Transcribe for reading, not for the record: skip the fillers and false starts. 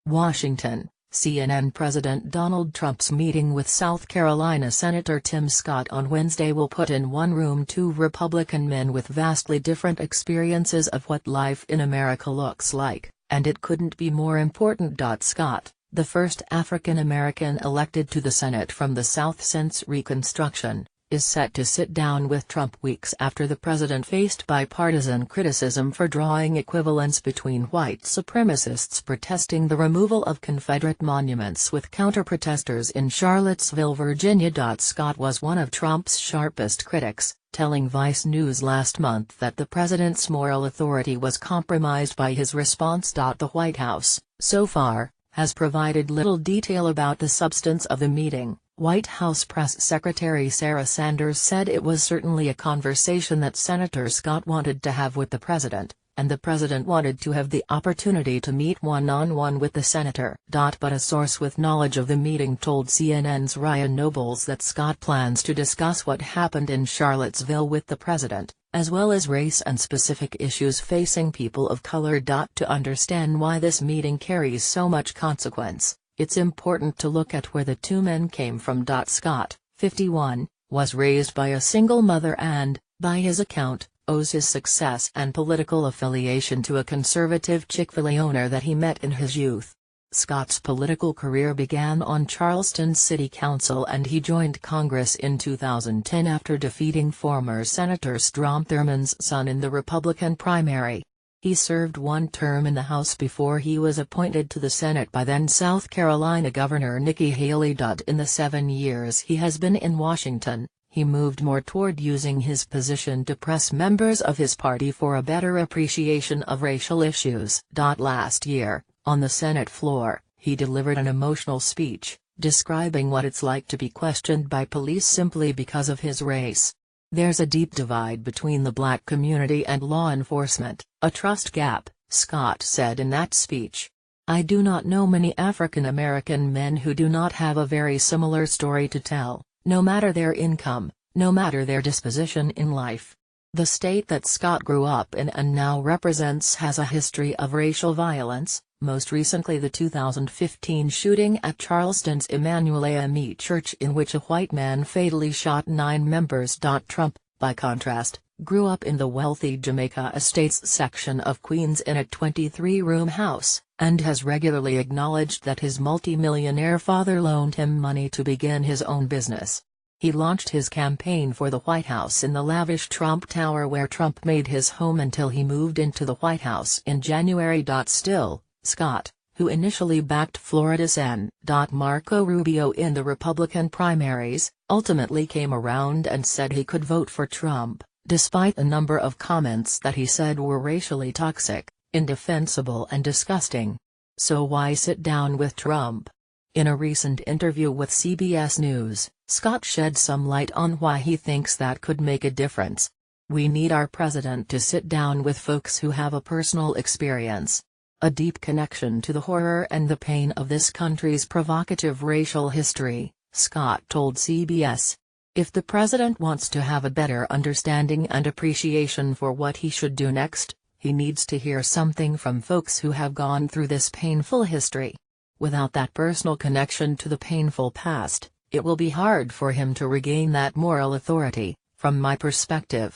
Washington, CNN. President Donald Trump's meeting with South Carolina Senator Tim Scott on Wednesday will put in one room two Republican men with vastly different experiences of what life in America looks like, and it couldn't be more important. Scott, the first African American elected to the Senate from the South since Reconstruction, is set to sit down with Trump weeks after the president faced bipartisan criticism for drawing equivalence between white supremacists protesting the removal of Confederate monuments with counter-protesters in Charlottesville, Virginia. Scott was one of Trump's sharpest critics, telling Vice News last month that the president's moral authority was compromised by his response. The White House, so far, has provided little detail about the substance of the meeting. White House Press Secretary Sarah Sanders said it was certainly a conversation that Senator Scott wanted to have with the president, and the president wanted to have the opportunity to meet one-on-one with the senator. But a source with knowledge of the meeting told CNN's Ryan Nobles that Scott plans to discuss what happened in Charlottesville with the president, as well as race and specific issues facing people of color. To understand why this meeting carries so much consequence, it's important to look at where the two men came from. Scott, 51, was raised by a single mother and, by his account, owes his success and political affiliation to a conservative Chick-fil-A owner that he met in his youth. Scott's political career began on Charleston's city council and he joined Congress in 2010 after defeating former Senator Strom Thurmond's son in the Republican primary. He served one term in the House before he was appointed to the Senate by then South Carolina Governor Nikki Haley. In the 7 years he has been in Washington, he moved more toward using his position to press members of his party for a better appreciation of racial issues. Last year, on the Senate floor, he delivered an emotional speech, describing what it's like to be questioned by police simply because of his race. There's a deep divide between the black community and law enforcement, a trust gap, Scott said in that speech. I do not know many African American men who do not have a very similar story to tell, no matter their income, no matter their disposition in life. The state that Scott grew up in and now represents has a history of racial violence, most recently the 2015 shooting at Charleston's Emmanuel AME Church in which a white man fatally shot 9 members. Trump, by contrast, grew up in the wealthy Jamaica Estates section of Queens in a 23-room house, and has regularly acknowledged that his multi-millionaire father loaned him money to begin his own business. He launched his campaign for the White House in the lavish Trump Tower where Trump made his home until he moved into the White House in January. Still, Scott, who initially backed Florida Sen. Marco Rubio in the Republican primaries, ultimately came around and said he could vote for Trump, despite a number of comments that he said were racially toxic, indefensible and disgusting. So why sit down with Trump? In a recent interview with CBS News, Scott shed some light on why he thinks that could make a difference. We need our president to sit down with folks who have a personal experience, a deep connection to the horror and the pain of this country's provocative racial history, Scott told CBS. If the president wants to have a better understanding and appreciation for what he should do next, he needs to hear something from folks who have gone through this painful history. Without that personal connection to the painful past, it will be hard for him to regain that moral authority, from my perspective.